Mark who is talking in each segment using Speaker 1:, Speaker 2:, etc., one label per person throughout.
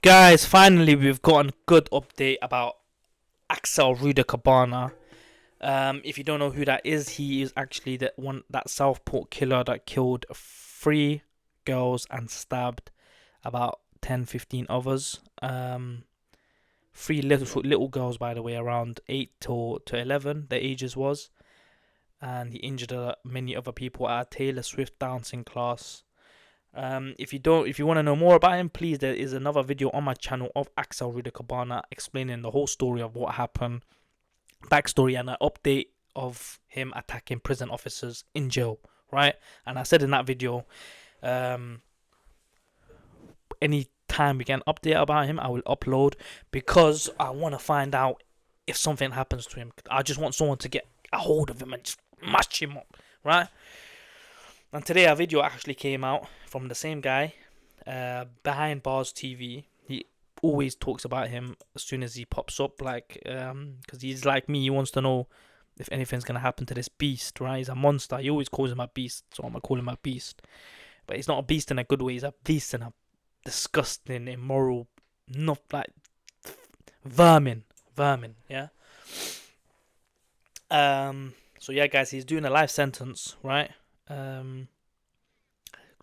Speaker 1: Guys, finally we've got a good update about Axel Rudakabana. If you don't know who that is, he is actually that Southport killer that killed three girls and stabbed about 10, 15 others. Three little girls, by the way, around 8 to 11, the ages was, and he injured many other people at a Taylor Swift dancing class. If you want to know more about him, please, there is another video on my channel of Axel Rudakabana explaining the whole story of what happened, backstory, and an update of him attacking prison officers in jail, right? And I said in that video, any time we get an update about him, I will upload, because I want to find out if something happens to him. I just want someone to get a hold of him and just mash him up, right? And today a video actually came out from the same guy, Behind Bars TV. He always talks about him as soon as he pops up, like, because he's like me. He wants to know if anything's going to happen to this beast, right? He's a monster. He always calls him a beast, so I'm going to call him a beast. But he's not a beast in a good way. He's a beast in a disgusting, immoral, not like vermin, yeah? So yeah, guys, he's doing a life sentence, right?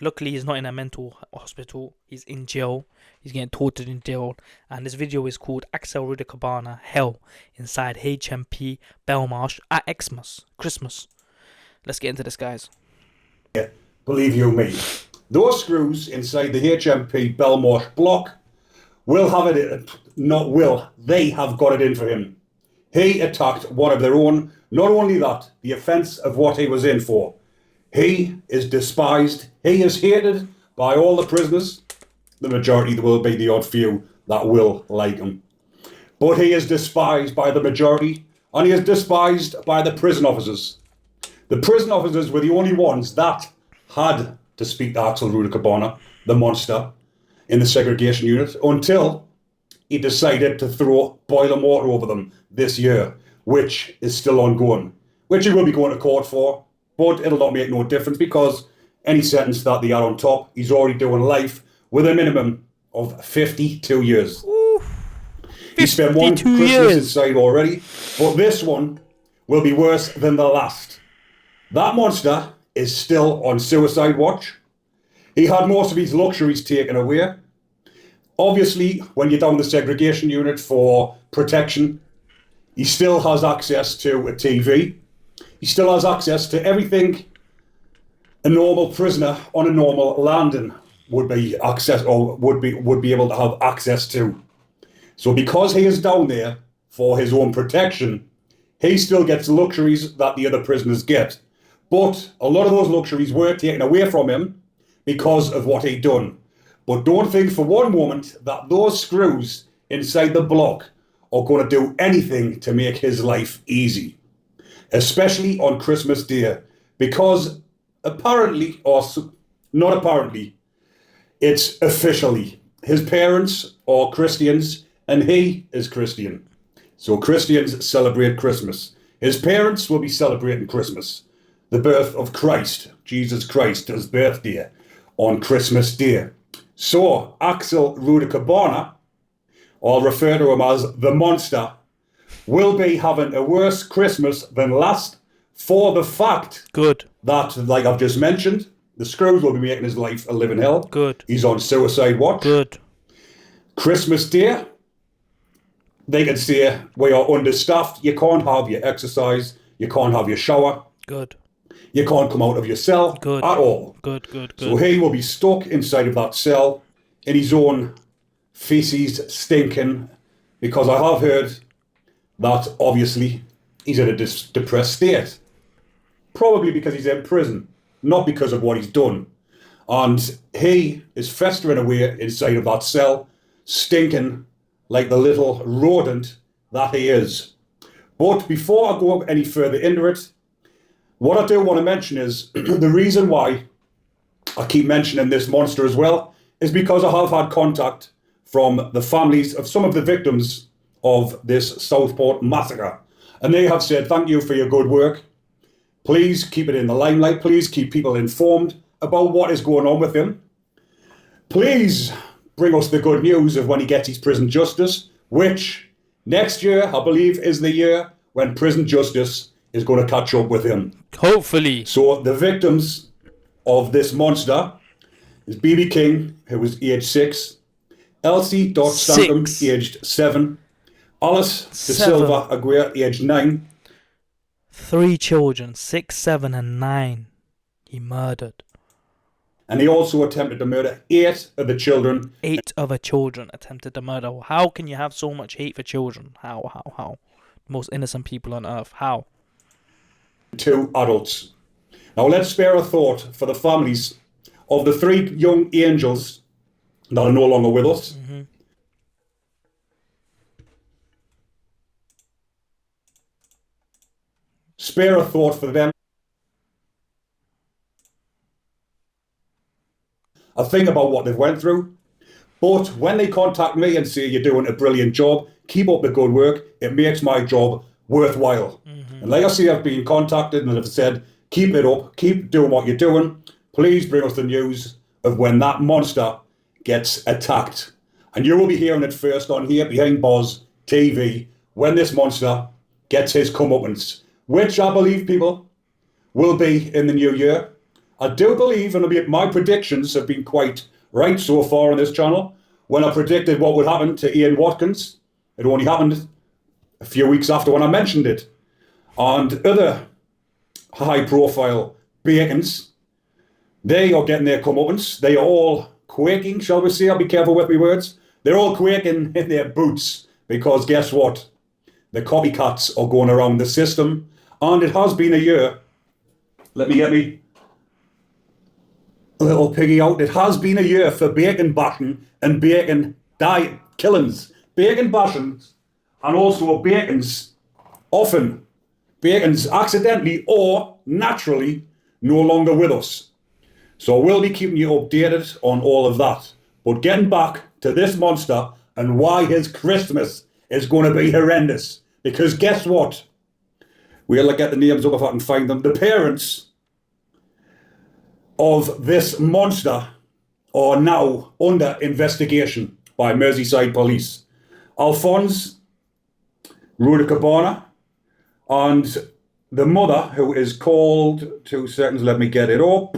Speaker 1: Luckily he's not in a mental hospital. He's in jail. He's getting tortured in jail. And this video is called Axel Rudakabana Hell Inside HMP Belmarsh at Xmas, Christmas. Let's get into this, guys.
Speaker 2: Yeah, believe you me, those screws inside the HMP Belmarsh block will have it, not will, they have got it in for him. He attacked one of their own. Not only that, the offence of what he was in for. He is despised. He is hated by all the prisoners. The majority, there will be the odd few that will like him. But he is despised by the majority, and he is despised by the prison officers. The prison officers were the only ones that had to speak to Axel Rudakabana, the monster, in the segregation unit, until he decided to throw boiling water over them this year, which is still ongoing, which he will be going to court for. But it'll not make no difference, because any sentence that they are on top, he's already doing life with a minimum of 52 years.
Speaker 1: Ooh,
Speaker 2: he spent one Christmas
Speaker 1: years
Speaker 2: inside already, but this one will be worse than the last. That monster is still on suicide watch. He had most of his luxuries taken away. Obviously, when you're down the segregation unit for protection, he still has access to a TV. He still has access to everything a normal prisoner on a normal landing would be able to have access to. So because he is down there for his own protection, he still gets luxuries that the other prisoners get. But a lot of those luxuries were taken away from him because of what he'd done. But don't think for one moment that those screws inside the block are going to do anything to make his life easy. Especially on Christmas Day, because apparently, or not apparently, it's officially, his parents are Christians and he is Christian. So Christians celebrate Christmas. His parents will be celebrating Christmas, the birth of Christ, Jesus Christ, his birthday on Christmas Day. So Axel Rudakabana, or I'll refer to him as the monster, will be having a worse Christmas than last, for the fact that, like I've just mentioned, the screws will be making his life a living hell.
Speaker 1: Good.
Speaker 2: He's on suicide watch.
Speaker 1: Good.
Speaker 2: Christmas Day, they can say we are understaffed. You can't have your exercise. You can't have your shower.
Speaker 1: Good.
Speaker 2: You can't come out of your cell at all.
Speaker 1: Good.
Speaker 2: So he will be stuck inside of that cell in his own feces stinking, because I have heard that obviously he's in a depressed state. Probably because he's in prison, not because of what he's done. And he is festering away inside of that cell, stinking like the little rodent that he is. But before I go any further into it, what I do want to mention is the reason why I keep mentioning this monster as well is because I have had contact from the families of some of the victims of this Southport massacre. And they have said, thank you for your good work. Please keep it in the limelight. Please keep people informed about what is going on with him. Please bring us the good news of when he gets his prison justice, which next year, I believe, is the year when prison justice is going to catch up with him.
Speaker 1: Hopefully.
Speaker 2: So the victims of this monster is BB King, who was aged 6, Elsie Dot Stanton,
Speaker 1: 6.
Speaker 2: aged 7, Alice De
Speaker 1: 7.
Speaker 2: Silva Aguirre, aged 9.
Speaker 1: 3 children, 6, 7, and 9. He murdered.
Speaker 2: And he also attempted to murder 8 of the children.
Speaker 1: 8 other children attempted to murder. How can you have so much hate for children? How? Most innocent people on earth. How?
Speaker 2: 2 adults. Now let's spare a thought for the families of the 3 young angels that are no longer with us.
Speaker 1: Mm-hmm.
Speaker 2: Spare a thought for them. I think about what they've went through. But when they contact me and say you're doing a brilliant job, keep up the good work, it makes my job worthwhile. Mm-hmm. And like I say, I've been contacted and have said, keep it up, keep doing what you're doing. Please bring us the news of when that monster gets attacked. And you will be hearing it first on here behind Boz TV when this monster gets his comeuppance, which I believe, people, will be in the new year. I do believe, and my predictions have been quite right so far on this channel. When I predicted what would happen to Ian Watkins, it only happened a few weeks after when I mentioned it. And other high-profile Bacons, they are getting their comeuppance. They are all quaking, shall we say? I'll be careful with my words. They're all quaking in their boots because guess what? The copycats are going around the system. And it has been a year. Let me get me a little piggy out. It has been a year for bacon bashing and bacon killings. Bacon bashing and also bacons, often bacons accidentally or naturally no longer with us. So we'll be keeping you updated on all of that. But getting back to this monster and why his Christmas is going to be horrendous. Because guess what? We'll get the names up if I can find them. The parents of this monster are now under investigation by Merseyside police. Alphonse Rudakabana and the mother, who is called, 2 seconds, let me get it up,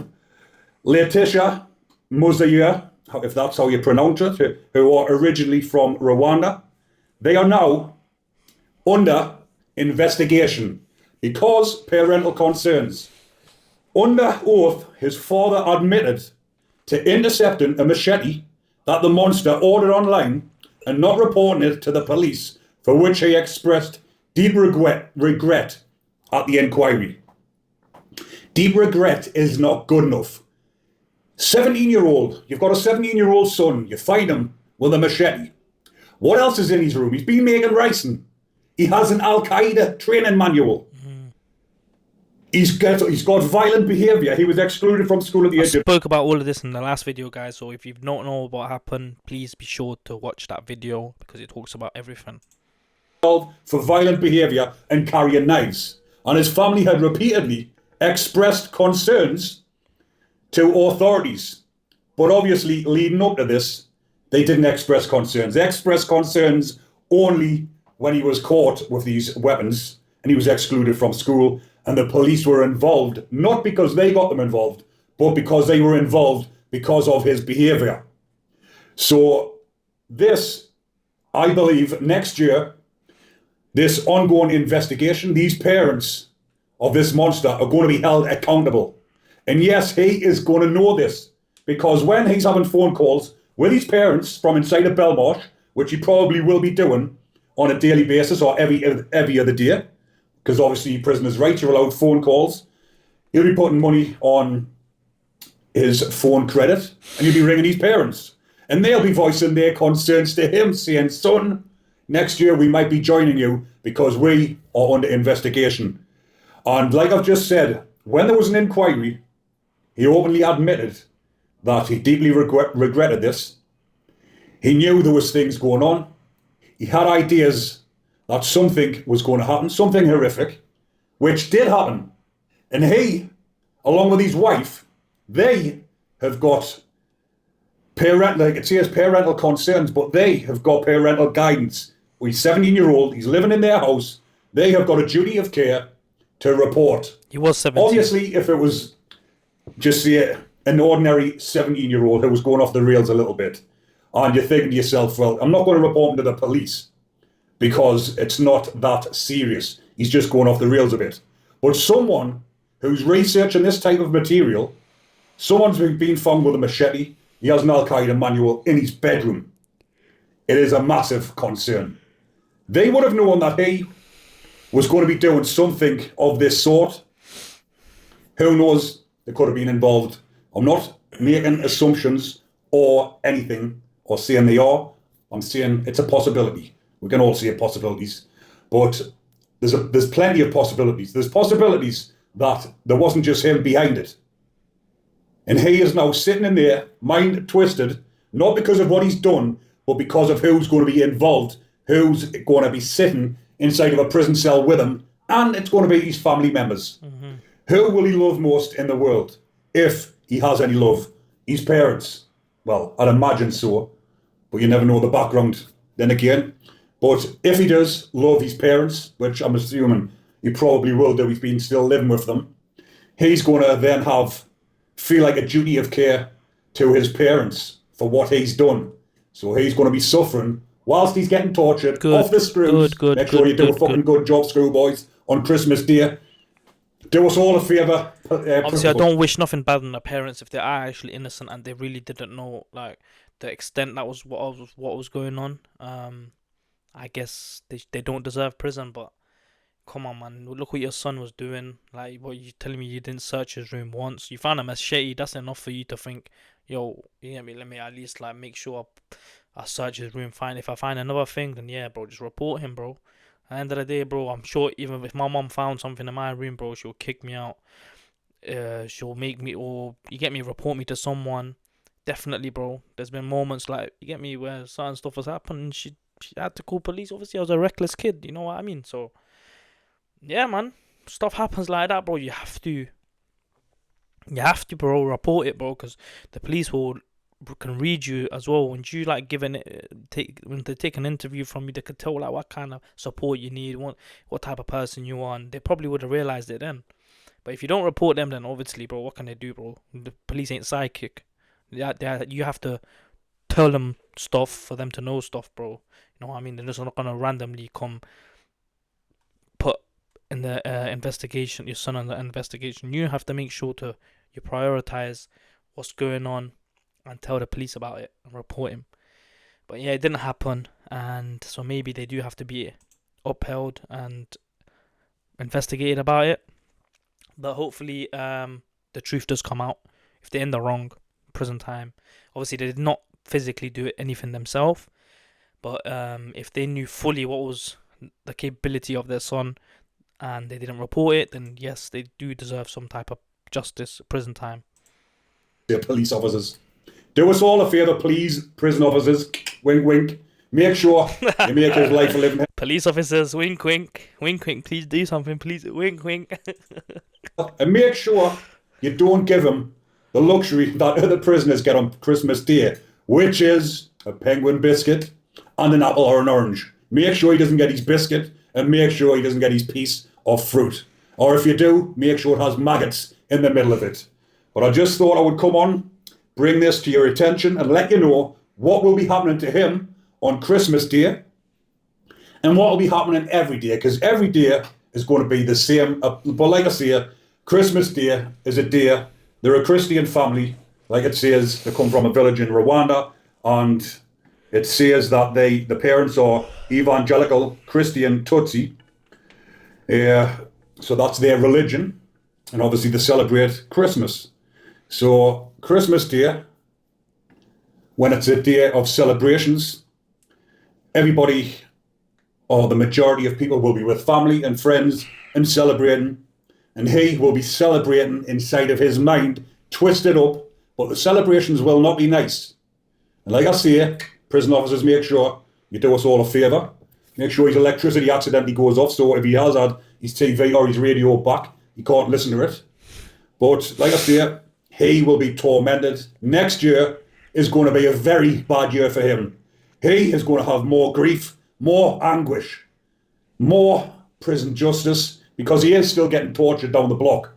Speaker 2: Letitia Muzayer, if that's how you pronounce it, who are originally from Rwanda. They are now under investigation because parental concerns. Under oath, his father admitted to intercepting a machete that the monster ordered online and not reporting it to the police, for which he expressed deep regret at the inquiry. Deep regret is not good enough. 17-year-old, you've got a 17-year-old son, you find him with a machete. What else is in his room? He's been making ricin. He has an Al-Qaeda training manual. He's got violent behaviour. He was excluded from school at the age of...
Speaker 1: I spoke about all of this in the last video, guys, so if you don't know what happened, please be sure to watch that video because it talks about everything.
Speaker 2: For violent behaviour and carrying knives. And his family had repeatedly expressed concerns to authorities. But obviously, leading up to this, they didn't express concerns. They expressed concerns only when he was caught with these weapons and he was excluded from school. And the police were involved, not because they got them involved, but because they were involved because of his behaviour. So this, I believe, next year, this ongoing investigation, these parents of this monster are going to be held accountable. And yes, he is going to know this, because when he's having phone calls with his parents from inside of Belmarsh, which he probably will be doing on a daily basis or every other day, because obviously prisoners' rights, you're allowed phone calls. He'll be putting money on his phone credit and he'll be ringing his parents. And they'll be voicing their concerns to him, saying, son, next year we might be joining you because we are under investigation. And like I've just said, when there was an inquiry, he openly admitted that he deeply regretted this. He knew there was things going on. He had ideas that something was going to happen, something horrific, which did happen. And he, along with his wife, they have got like it says parental concerns, but they have got parental guidance. He's 17-year-old, he's living in their house, they have got a duty of care to report.
Speaker 1: He was 17.
Speaker 2: Obviously, if it was just say an ordinary 17-year-old who was going off the rails a little bit, and you're thinking to yourself, well, I'm not going to report him to the police because it's not that serious. He's just going off the rails a bit. But someone who's researching this type of material, someone's been found with a machete, he has an Al-Qaeda manual in his bedroom. It is a massive concern. They would have known that he was going to be doing something of this sort. Who knows? They could have been involved. I'm not making assumptions or anything or saying they are. I'm saying it's a possibility. We can all see possibilities. But there's plenty of possibilities. There's possibilities that there wasn't just him behind it. And he is now sitting in there, mind twisted, not because of what he's done, but because of who's going to be involved, who's going to be sitting inside of a prison cell with him, and it's going to be his family members. Mm-hmm. Who will he love most in the world? If he has any love. His parents. Well, I'd imagine so, but you never know the background then again. But if he does love his parents, which I'm assuming he probably will do, he's been still living with them, he's going to then feel like a duty of care to his parents for what he's done. So he's going to be suffering whilst he's getting tortured off the screws. Make sure you do a fucking good job, schoolboys, on Christmas Day. Do us all a favour.
Speaker 1: Obviously, I don't wish nothing bad on the parents if they are actually innocent and they really didn't know like the extent that was what was going on. I guess they don't deserve prison, but come on, man. Look what your son was doing. Like, what you telling me you didn't search his room once? You found a machete. That's enough for you to think, yo, you know me. Let me at least like make sure I search his room. Fine. If I find another thing, then yeah, bro, just report him, bro. At the end of the day, bro, I'm sure even if my mom found something in my room, bro, she'll kick me out. She'll make me, or you get me, report me to someone. Definitely, bro. There's been moments like, you get me, where certain stuff has happened and she had to call police. Obviously, I was a reckless kid. You know what I mean? So, yeah, man. Stuff happens like that, bro. You have to, bro, report it, bro, because the police can read you as well. When you like when they take an interview from you, they could tell like what kind of support you need, what type of person you are. And they probably would have realized it then. But if you don't report them, then obviously, bro, what can they do, bro? The police ain't psychic. You have to tell them stuff for them to know stuff, bro. You know what I mean? They're just not gonna randomly come put in the investigation, your son on the investigation. You have to make sure you prioritize what's going on and tell the police about it and report him. But yeah, it didn't happen, and so maybe they do have to be upheld and investigated about it. But hopefully, the truth does come out. If they're in the wrong, prison time. Obviously, they did not physically do anything themselves, but if they knew fully what was the capability of their son and they didn't report it, then yes, they do deserve some type of justice, prison time.
Speaker 2: The police officers. Do us all a favour, please, prison officers. Wink, wink. Make sure you make his life a living.
Speaker 1: Police officers, wink, wink. Wink, wink. Please do something, please. Wink, wink.
Speaker 2: And make sure you don't give him the luxury that other prisoners get on Christmas Day, which is a penguin biscuit and an apple or an orange. Make sure he doesn't get his biscuit and make sure he doesn't get his piece of fruit. Or if you do, make sure it has maggots in the middle of it. But I just thought I would come on, bring this to your attention and let you know what will be happening to him on Christmas Day and what will be happening every day, because every day is going to be the same. But like I say, Christmas Day is a day. They're a Christian family, like it says. They come from a village in Rwanda, and it says that the parents are evangelical Christian Tutsi. So that's their religion, and obviously they celebrate Christmas. So Christmas Day, when it's a day of celebrations, everybody, or the majority of people, will be with family and friends and celebrating. And he will be celebrating inside of his mind, twisted up, but the celebrations will not be nice. And like I say, prison officers, make sure you do us all a favour. Make sure his electricity accidentally goes off, so if he has had his TV or his radio back, he can't listen to it. But like I say, he will be tormented next year is going to be a very bad year for him. He is going to have more grief, more anguish, more prison justice, because he is still getting tortured down the block.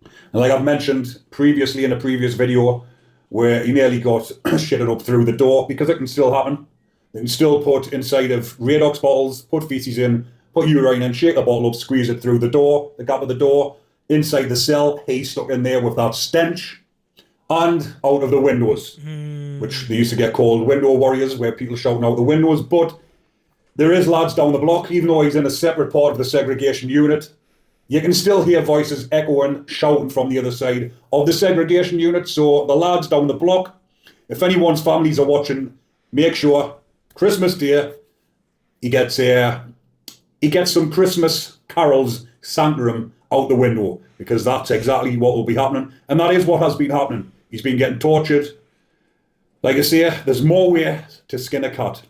Speaker 2: And like I've mentioned previously in a previous video, where he nearly got shitted up through the door, because it can still happen. They can still put inside of Radox bottles, put feces in, put urine in, shake the bottle up, squeeze it through the door, the gap of the door, inside the cell. He's stuck in there with that stench, and out of the windows, which they used to get called window warriors, where people shouting out the windows. But there is lads down the block, even though he's in a separate part of the segregation unit. You can still hear voices echoing, shouting from the other side of the segregation unit. So the lads down the block, if anyone's families are watching, make sure Christmas Day he gets some Christmas carols Santa him out the window, because that's exactly what will be happening, and that is what has been happening. He's been getting tortured. Like I say, there's more way to skin a cat.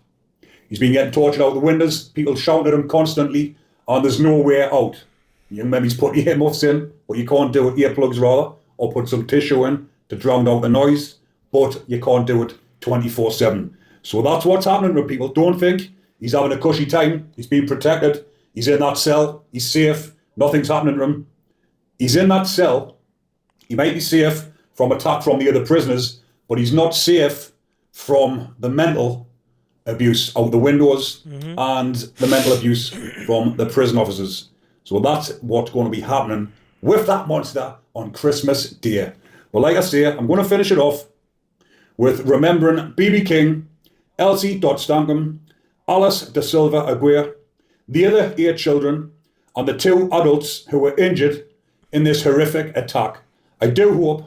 Speaker 2: He's been getting tortured out the windows, people shouting at him constantly, and there's no way out. You can maybe put earmuffs in, but you can't do it, earplugs rather, or put some tissue in to drown out the noise, but you can't do it 24/7. So that's what's happening with people. Don't think he's having a cushy time. He's being protected. He's in that cell. He's safe. Nothing's happening to him. He's in that cell. He might be safe from attack from the other prisoners, but he's not safe from the mental abuse out the windows and the mental abuse from the prison officers. So that's what's going to be happening with that monster on Christmas Day. Well, like I say, I'm going to finish it off with remembering BB King, Elsie Stankham, Alice De Silva Aguirre, the other 8 children, and the 2 adults who were injured in this horrific attack. I do hope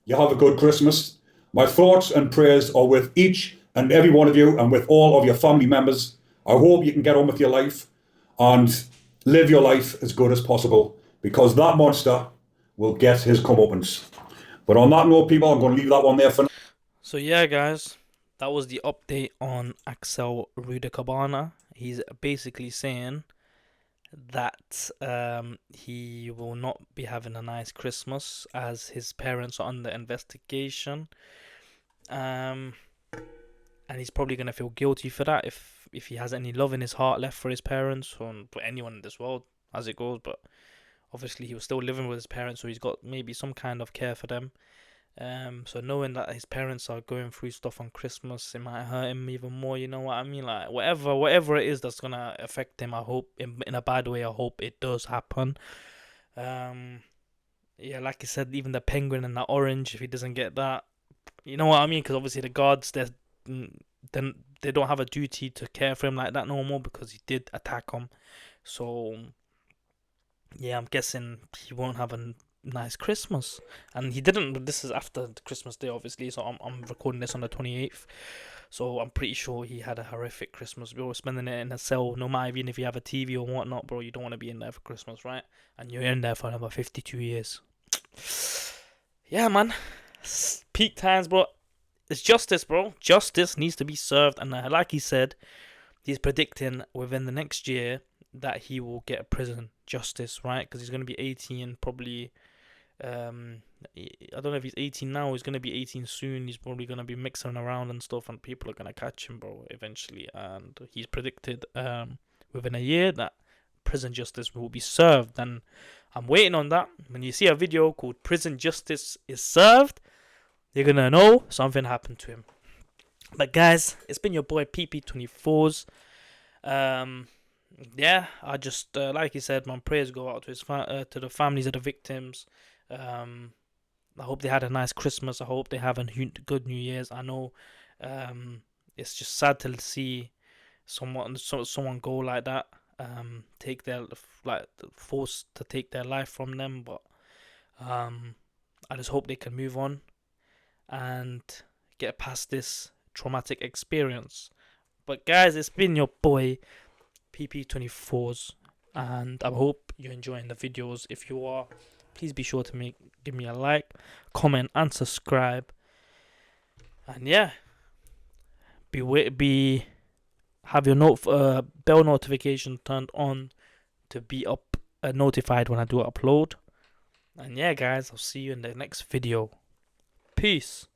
Speaker 2: you have a good Christmas. My thoughts and prayers are with each and every one of you, and with all of your family members. I hope you can get on with your life and live your life as good as possible, because that monster will get his comeuppance. But on that note, people, I'm going to leave that one there for now.
Speaker 1: So yeah, guys, that was the update on Axel Rudakabana. He's basically saying that he will not be having a nice Christmas, as his parents are under investigation. And he's probably going to feel guilty for that if he has any love in his heart left for his parents, or for anyone in this world as it goes. But obviously he was still living with his parents, so he's got maybe some kind of care for them. So knowing that his parents are going through stuff on Christmas, it might hurt him even more. You know what I mean? Like whatever it is that's gonna affect him, I hope in a bad way, I hope it does happen. Yeah, like I said, even the penguin and that orange, if he doesn't get that, you know what I mean? Because obviously the guards, then they don't have a duty to care for him like that no more, because he did attack him. So yeah, I'm guessing he won't have a nice Christmas. And he didn't. This is after Christmas Day, obviously. So I'm recording this on the 28th. So I'm pretty sure he had a horrific Christmas. We were spending it in a cell. No matter even if you have a TV or whatnot, bro, you don't want to be in there for Christmas, right? And you're in there for another 52 years. Yeah, man. Peak times, bro. It's justice, bro. Justice needs to be served. And like he said, he's predicting within the next year that he will get a prison justice, right? Because he's going to be 18 probably. I don't know if he's 18 now. He's going to be 18 soon. He's probably going to be mixing around and stuff, and people are going to catch him, bro, eventually. And he's predicted within a year that prison justice will be served. And I'm waiting on that. When you see a video called Prison Justice is Served, you're going to know something happened to him. But guys, it's been your boy PP24s. Yeah, I just like he said, my prayers go out to his to the families of the victims. I hope they had a nice Christmas. I hope they have a good New Year's. I know it's just sad to see someone go like that, take their forced to take their life from them. But I just hope they can move on and get past this traumatic experience. But guys, it's been your boy PP24s, and I hope you're enjoying the videos. If you are, please be sure to give me a like, comment, and subscribe. And yeah, have your bell notification turned on to be notified when I do upload. And yeah, guys, I'll see you in the next video. Peace.